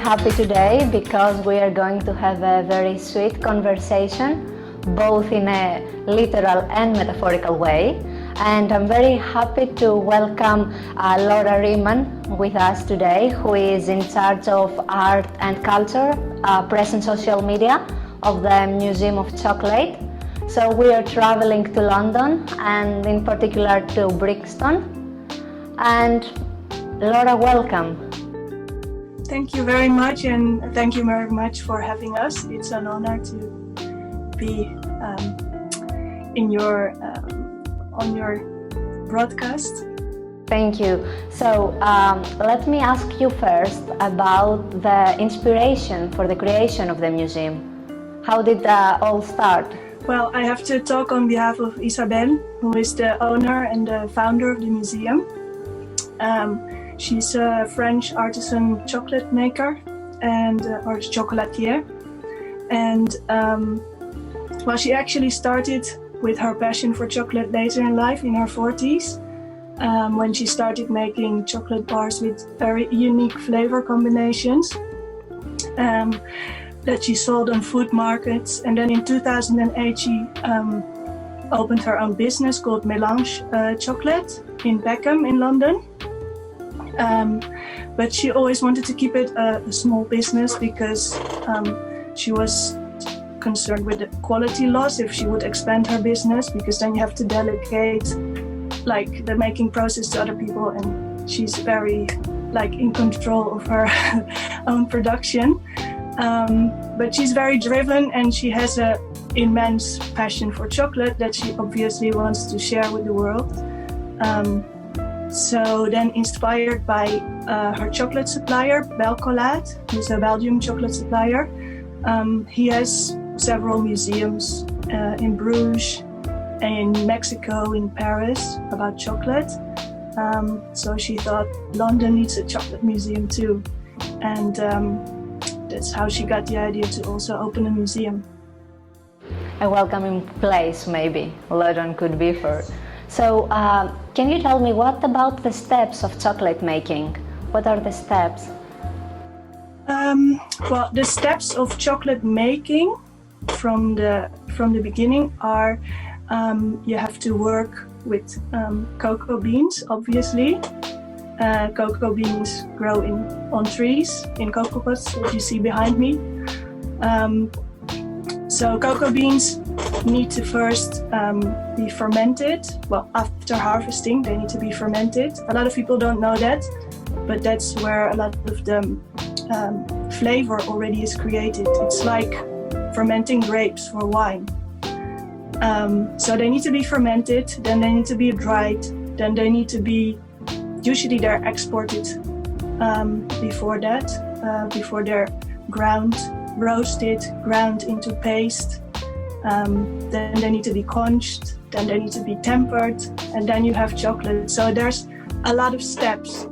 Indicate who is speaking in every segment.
Speaker 1: happy today because we are going to have a very sweet conversation, both in a literal and metaphorical way. And I'm very happy to welcome Lora Reman with us today, who is in charge of art and culture, press and social media of the Museum of Chocolate. So we are traveling to London and in particular to Brixton. And Lora, welcome.
Speaker 2: Thank you very much, and thank you very much for having us. It's an honor to be on your broadcast.
Speaker 1: Thank you. So let me ask you first about the inspiration for the creation of the museum. How did that all start?
Speaker 2: Well, I have to talk on behalf of Isabel, who is the owner and the founder of the museum. She's a French artisan chocolate maker or chocolatier. And she actually started with her passion for chocolate later in life, in her 40s, when she started making chocolate bars with very unique flavor combinations that she sold on food markets. And then in 2008, she opened her own business called Melange Chocolate in Beckham in London. But she always wanted to keep it a small business because she was concerned with the quality loss if she would expand her business, because then you have to delegate like the making process to other people, and she's very in control of her own production. But she's very driven, and she has an immense passion for chocolate that she obviously wants to share with the world. So then, inspired by her chocolate supplier, Belcolat, who's a Belgian chocolate supplier, he has several museums in Bruges, in Mexico, in Paris about chocolate. So she thought London needs a chocolate museum too. And that's how she got the idea to also open a museum.
Speaker 1: A welcoming place, maybe, London could be for. So can you tell me, what about the steps of chocolate making? What are the steps?
Speaker 2: Well, the steps of chocolate making from the beginning are you have to work with cocoa beans, obviously. Cocoa beans grow on trees, in cocoa pots, as you see behind me. So cocoa beans need to first be fermented. Well, after harvesting, they need to be fermented. A lot of people don't know that, but that's where a lot of the flavor already is created. It's like fermenting grapes for wine. So they need to be fermented, then they need to be dried, then they need to be, usually they're exported before that, before they're ground, roasted, ground into paste. Then they need to be conched, then they need to be tempered, and then you have chocolate. So there's a lot of steps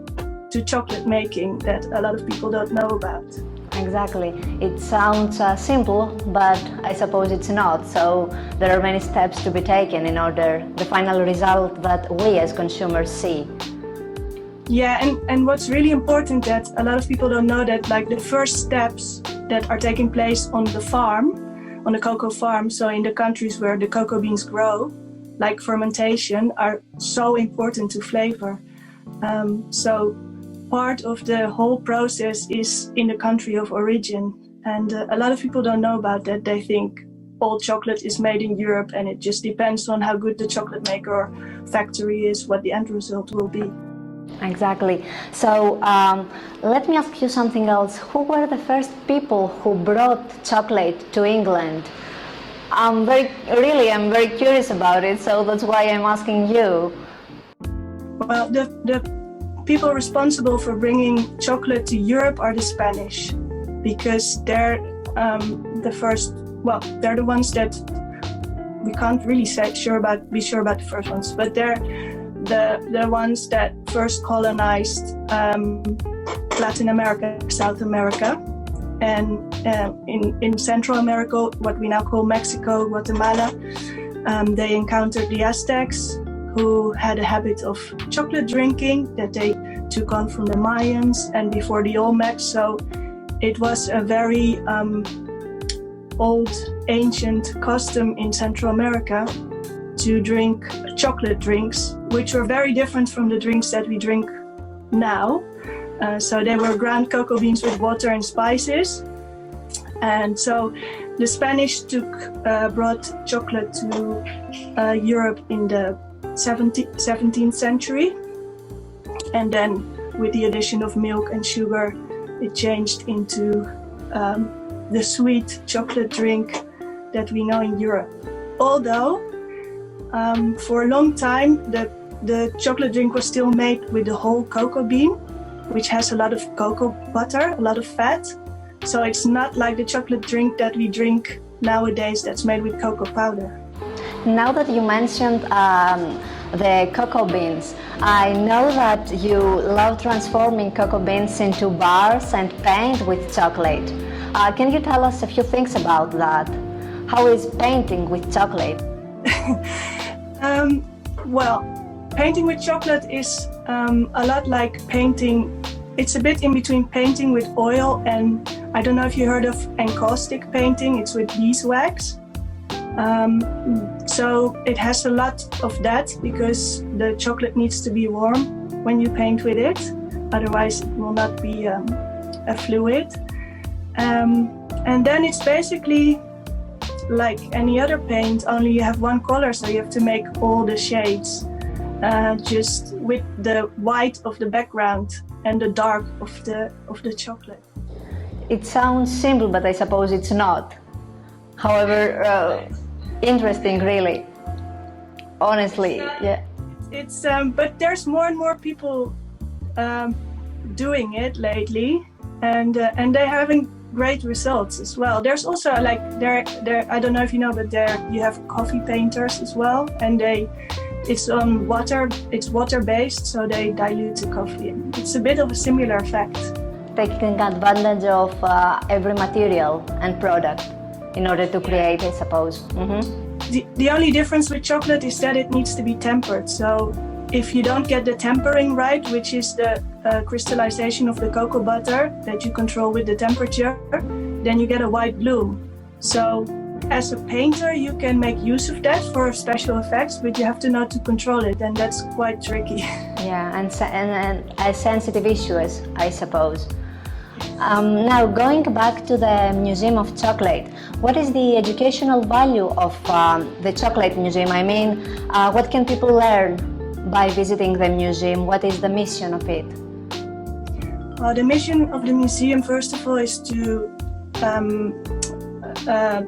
Speaker 2: to chocolate making that a lot of people don't know about.
Speaker 1: Exactly. It sounds simple, but I suppose it's not. So there are many steps to be taken in order the final result that we as consumers see.
Speaker 2: Yeah, and what's really important that a lot of people don't know that the first steps that are taking place on the farm, on the cocoa farm, so in the countries where the cocoa beans grow, like fermentation, are so important to flavor. So part of the whole process is in the country of origin, and a lot of people don't know about that. They think all chocolate is made in Europe, and it just depends on how good the chocolate maker or factory is, what the end result will be.
Speaker 1: Exactly. So let me ask you something else. Who were the first people who brought chocolate to England? I'm very curious about it, so that's why I'm asking you.
Speaker 2: Well, the people responsible for bringing chocolate to Europe are the Spanish, because they're the first. Well, they're the ones that we can't really be sure about the first ones, but they're the ones that first colonized Latin America, South America, and in Central America, what we now call Mexico, Guatemala, they encountered the Aztecs, who had a habit of chocolate drinking that they took on from the Mayans and before the Olmecs. So it was a very old, ancient custom in Central America to drink chocolate drinks, which were very different from the drinks that we drink now. So they were ground cocoa beans with water and spices. And so the Spanish brought chocolate to Europe in the 17th century. And then with the addition of milk and sugar, it changed into the sweet chocolate drink that we know in Europe. Although for a long time the chocolate drink was still made with the whole cocoa bean, which has a lot of cocoa butter, a lot of fat. So it's not like the chocolate drink that we drink nowadays that's made with cocoa powder.
Speaker 1: Now that you mentioned the cocoa beans, I know that you love transforming cocoa beans into bars and paint with chocolate. Can you tell us a few things about that? How is painting with chocolate?
Speaker 2: Well, painting with chocolate is a lot like painting. It's a bit in between painting with oil and I don't know if you heard of encaustic painting. It's with beeswax. So it has a lot of that because the chocolate needs to be warm when you paint with it. Otherwise it will not be a fluid. And then it's basically like any other paint, only you have one color, so you have to make all the shades just with the white of the background and the dark of the chocolate.
Speaker 1: It sounds simple, but I suppose it's not. However, interesting, really. Honestly, yeah.
Speaker 2: It's but there's more and more people doing it lately, and they're having great results as well. There's also like there I don't know if you know, but there you have coffee painters as well, and it's on water. It's water based, so they dilute the coffee. It's a bit of a similar effect.
Speaker 1: Taking advantage of every material and product in order to create, I suppose. Mm-hmm.
Speaker 2: The only difference with chocolate is that it needs to be tempered. So if you don't get the tempering right, which is the crystallization of the cocoa butter that you control with the temperature, then you get a white bloom. So as a painter, you can make use of that for special effects, but you have to know to control it, and that's quite tricky.
Speaker 1: Yeah, and a sensitive issue, I suppose. Now, going back to the Museum of Chocolate, what is the educational value of the Chocolate Museum? I mean, what can people learn by visiting the museum? What is the mission of it?
Speaker 2: The mission of the museum, first of all, is to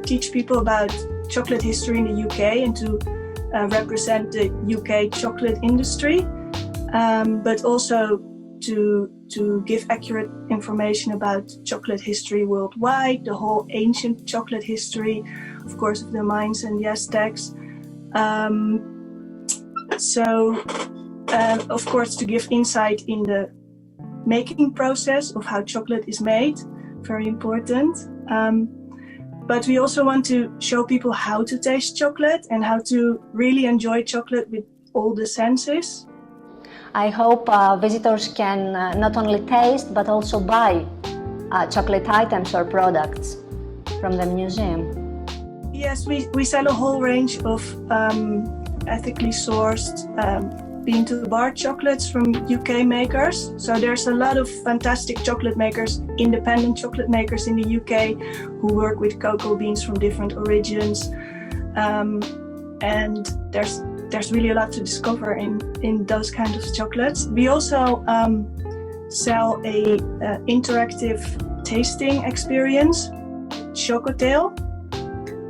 Speaker 2: teach people about chocolate history in the UK and to represent the UK chocolate industry, but also to give accurate information about chocolate history worldwide, the whole ancient chocolate history, of course, of the Mayans and the Aztecs. Of course, to give insight in the making process of how chocolate is made, very important. But we also want to show people how to taste chocolate and how to really enjoy chocolate with all the senses.
Speaker 1: I hope visitors can not only taste but also buy chocolate items or products from the museum.
Speaker 2: Yes, we sell a whole range of ethically sourced bean-to-bar chocolates from UK makers. So there's a lot of fantastic chocolate makers, independent chocolate makers in the UK who work with cocoa beans from different origins. And there's really a lot to discover in those kinds of chocolates. We also sell a interactive tasting experience, Chocotail,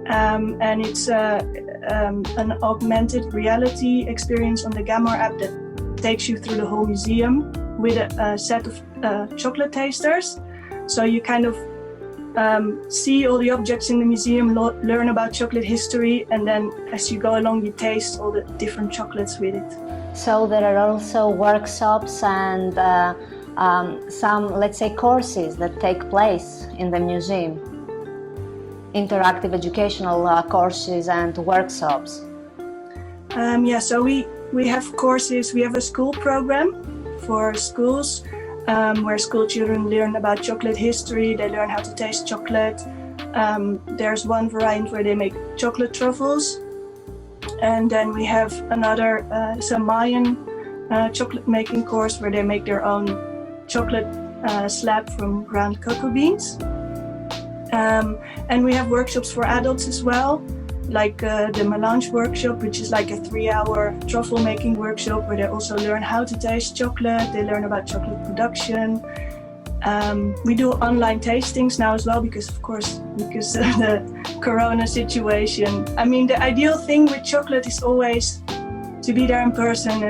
Speaker 2: and it's an augmented reality experience on the Gamma app that takes you through the whole museum with a set of chocolate tasters. So you kind of see all the objects in the museum, learn about chocolate history, and then as you go along you taste all the different chocolates with it.
Speaker 1: So there are also workshops and some, let's say, courses that take place in the museum. Interactive educational courses and workshops. So
Speaker 2: we have courses. We have a school program for schools where school children learn about chocolate history, they learn how to taste chocolate. There's one variant where they make chocolate truffles. And then we have another, some Mayan chocolate making course where they make their own chocolate slab from ground cocoa beans. And we have workshops for adults as well, like the melange workshop, which is like a 3-hour truffle making workshop where they also learn how to taste chocolate, they learn about chocolate production. We do online tastings now as well because of the corona situation. I mean, the ideal thing with chocolate is always to be there in person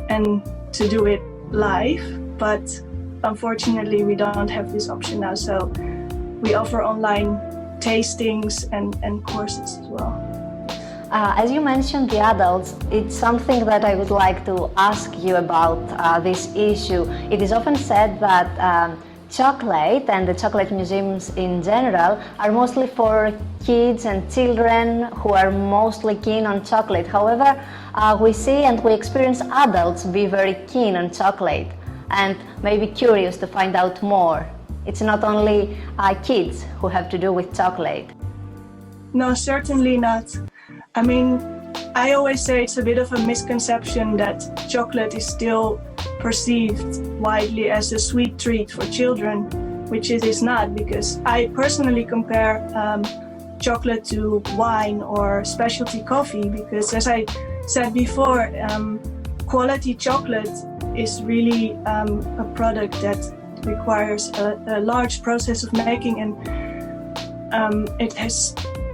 Speaker 2: and to do it live, but unfortunately we don't have this option now, so we offer online tastings and courses as well.
Speaker 1: As you mentioned the adults, it's something that I would like to ask you about this issue. It is often said that chocolate and the chocolate museums in general are mostly for kids and children who are mostly keen on chocolate. However, we see and we experience adults be very keen on chocolate and maybe curious to find out more. It's not only kids who have to do with chocolate.
Speaker 2: No, certainly not. I mean, I always say it's a bit of a misconception that chocolate is still perceived widely as a sweet treat for children, which it is not, because I personally compare chocolate to wine or specialty coffee, because as I said before, quality chocolate is really a product that requires a large process of making, and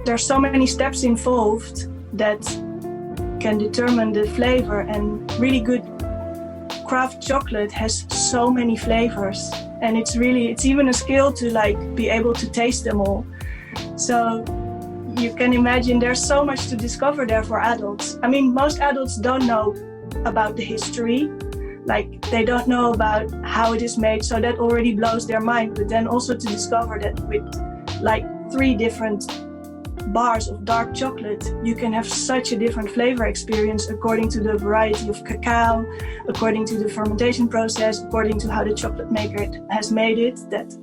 Speaker 2: there's so many steps involved that can determine the flavor, and really good craft chocolate has so many flavors, and it's even a skill to be able to taste them all. So you can imagine there's so much to discover there for adults. I mean, most adults don't know about the history, they don't know about how it is made, so that already blows their mind. But then also to discover that with 3 different bars of dark chocolate, you can have such a different flavor experience according to the variety of cacao, according to the fermentation process, according to how the chocolate maker has made it, that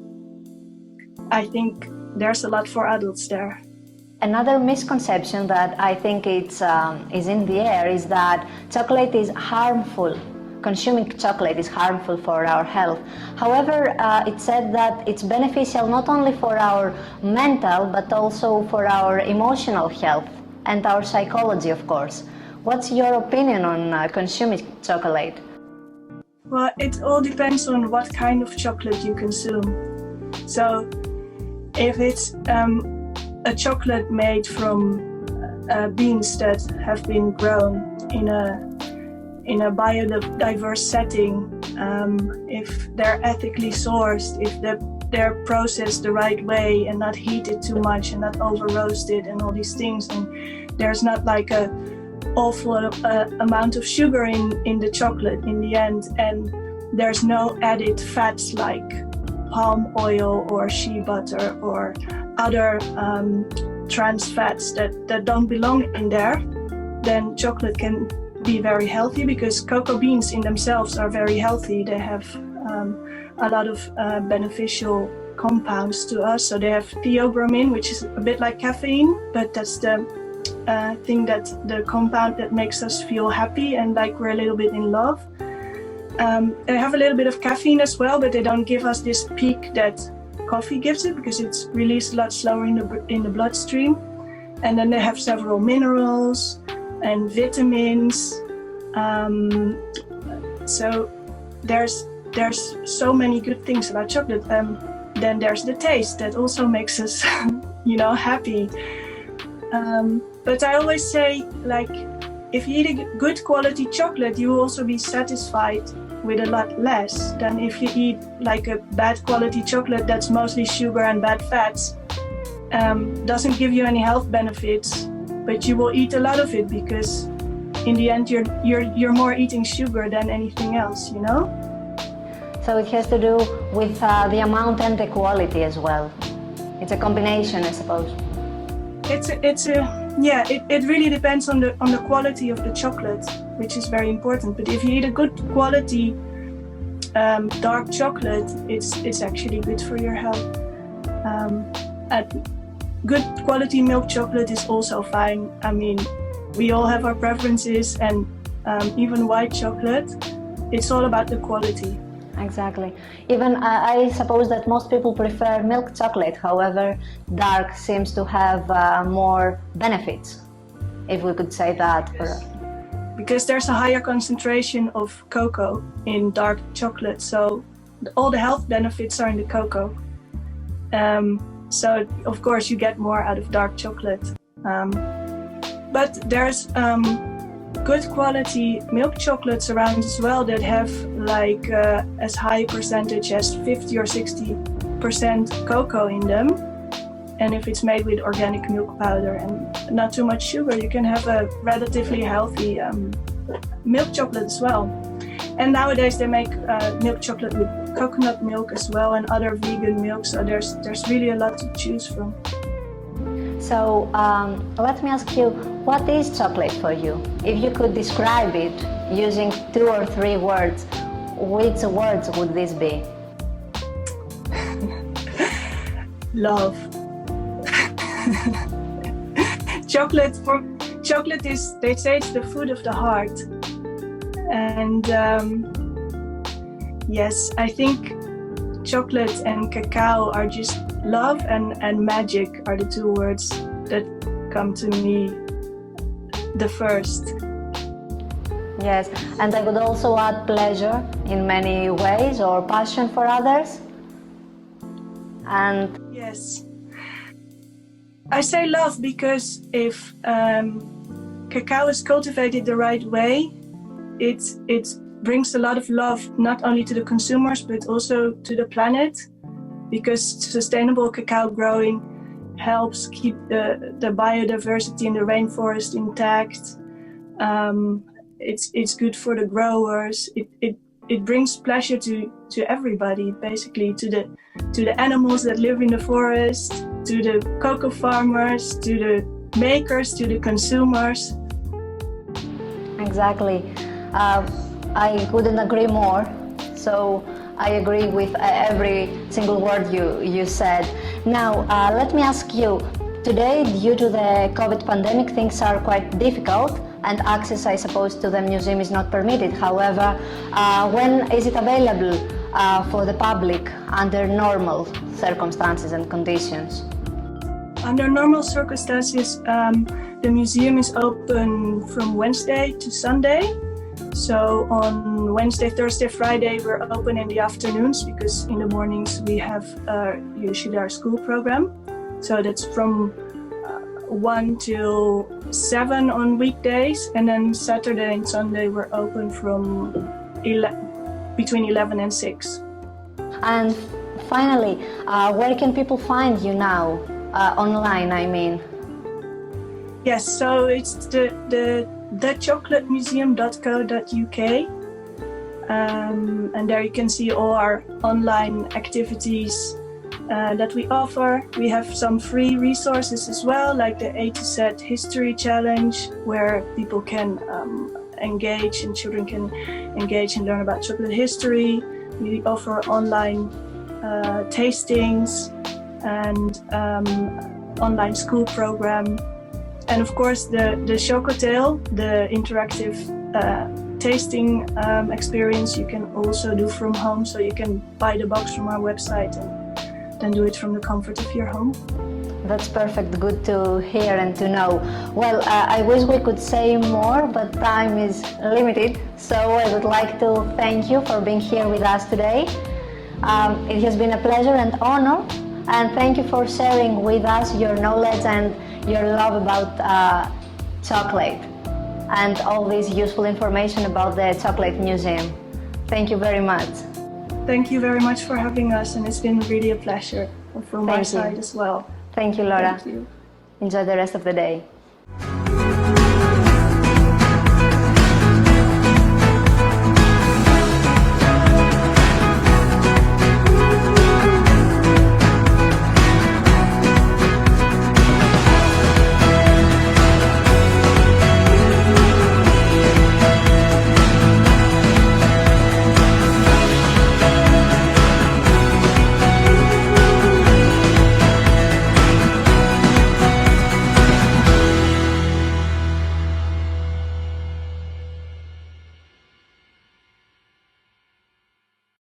Speaker 2: I think there's a lot for adults there.
Speaker 1: Another misconception that I think is in the air is that chocolate is harmful. Consuming chocolate is harmful for our health. However, it's said that it's beneficial not only for our mental but also for our emotional health and our psychology, of course. What's your opinion on consuming chocolate?
Speaker 2: Well, it all depends on what kind of chocolate you consume. So if it's a chocolate made from beans that have been grown in a biodiverse setting, if they're ethically sourced, if they're processed the right way and not heated too much and not over roasted and all these things, and there's not a awful amount of sugar in the chocolate in the end, and there's no added fats like palm oil or shea butter or other trans fats that don't belong in there, then chocolate can be very healthy, because cocoa beans in themselves are very healthy. They have a lot of beneficial compounds to us. So they have theobromine, which is a bit like caffeine, but that's the the compound that makes us feel happy and like we're a little bit in love. They have a little bit of caffeine as well, but they don't give us this peak that coffee gives it, because it's released a lot slower in the bloodstream. And then they have several minerals and vitamins. So there's so many good things about chocolate. Then there's the taste that also makes us, happy. But I always say, if you eat a good quality chocolate, you will also be satisfied with a lot less than if you eat a bad quality chocolate that's mostly sugar and bad fats. Doesn't give you any health benefits, but you will eat a lot of it, because in the end you're more eating sugar than anything else,
Speaker 1: So it has to do with the amount and the quality as well. It's a combination, I suppose.
Speaker 2: It really depends on the quality of the chocolate, which is very important. But if you eat a good quality dark chocolate, it's actually good for your health. Good quality milk chocolate is also fine. I mean, we all have our preferences, and even white chocolate, it's all about the quality.
Speaker 1: Exactly. Even I suppose that most people prefer milk chocolate, however, dark seems to have more benefits, if we could say that.
Speaker 2: Yes. Because there's a higher concentration of cocoa in dark chocolate, so all the health benefits are in the cocoa. So of course you get more out of dark chocolate. But there's good quality milk chocolates around as well that have like as high percentage as 50 or 60% cocoa in them. And if it's made with organic milk powder and not too much sugar, you can have a relatively healthy milk chocolate as well. And nowadays they make milk chocolate with coconut milk as well, and other vegan milk, so there's really a lot to choose from.
Speaker 1: So let me ask you, what is chocolate for you? If you could describe it using 2 or 3 words, which words would this be?
Speaker 2: Love. Chocolate is, they say it's the food of the heart. And yes, I think chocolate and cacao are just love and magic are the 2 words that come to me the first.
Speaker 1: Yes, and I would also add pleasure in many ways, or passion for others. And
Speaker 2: yes, I say love because if cacao is cultivated the right way, it brings a lot of love not only to the consumers but also to the planet, because sustainable cacao growing helps keep the biodiversity in the rainforest intact. It's good for the growers. It brings pleasure to everybody, basically, to the animals that live in the forest, to the cocoa farmers, to the makers, to the consumers.
Speaker 1: exactly. I couldn't agree more. So I agree with every single word you said. Now, let me ask you, today, due to the COVID pandemic, things are quite difficult and access, I suppose, to the museum is not permitted. However, when is it available for the public under normal circumstances and conditions?
Speaker 2: Under normal circumstances, the museum is open from Wednesday to Sunday. So on Wednesday, Thursday, Friday, we're open in the afternoons because in the mornings we have usually our school program. So that's from 1 till 7 on weekdays, and then Saturday and Sunday we're open from between 11 and 6. And
Speaker 1: finally, where can people find you now? Online, I mean.
Speaker 2: Yes, so it's thechocolatemuseum.co.uk, and there you can see all our online activities that we offer. We have some free resources as well, like the A to Z History Challenge, where people can engage and children can engage and learn about chocolate history. We offer online tastings and online school program. And of course the Chocotail, the interactive tasting experience, you can also do from home, so you can buy the box from our website and then do it from the comfort of your home.
Speaker 1: That's perfect, good to hear and to know. Well, I wish we could say more, but time is limited, so I would like to thank you for being here with us today. It has been a pleasure and honor, and thank you for sharing with us your knowledge and your love about chocolate and all this useful information about the Chocolate Museum. Thank you very much.
Speaker 2: Thank you very much for having us, and it's been really a pleasure from my side as well.
Speaker 1: Thank you, Laura.
Speaker 2: Thank you.
Speaker 1: Enjoy the rest of the day.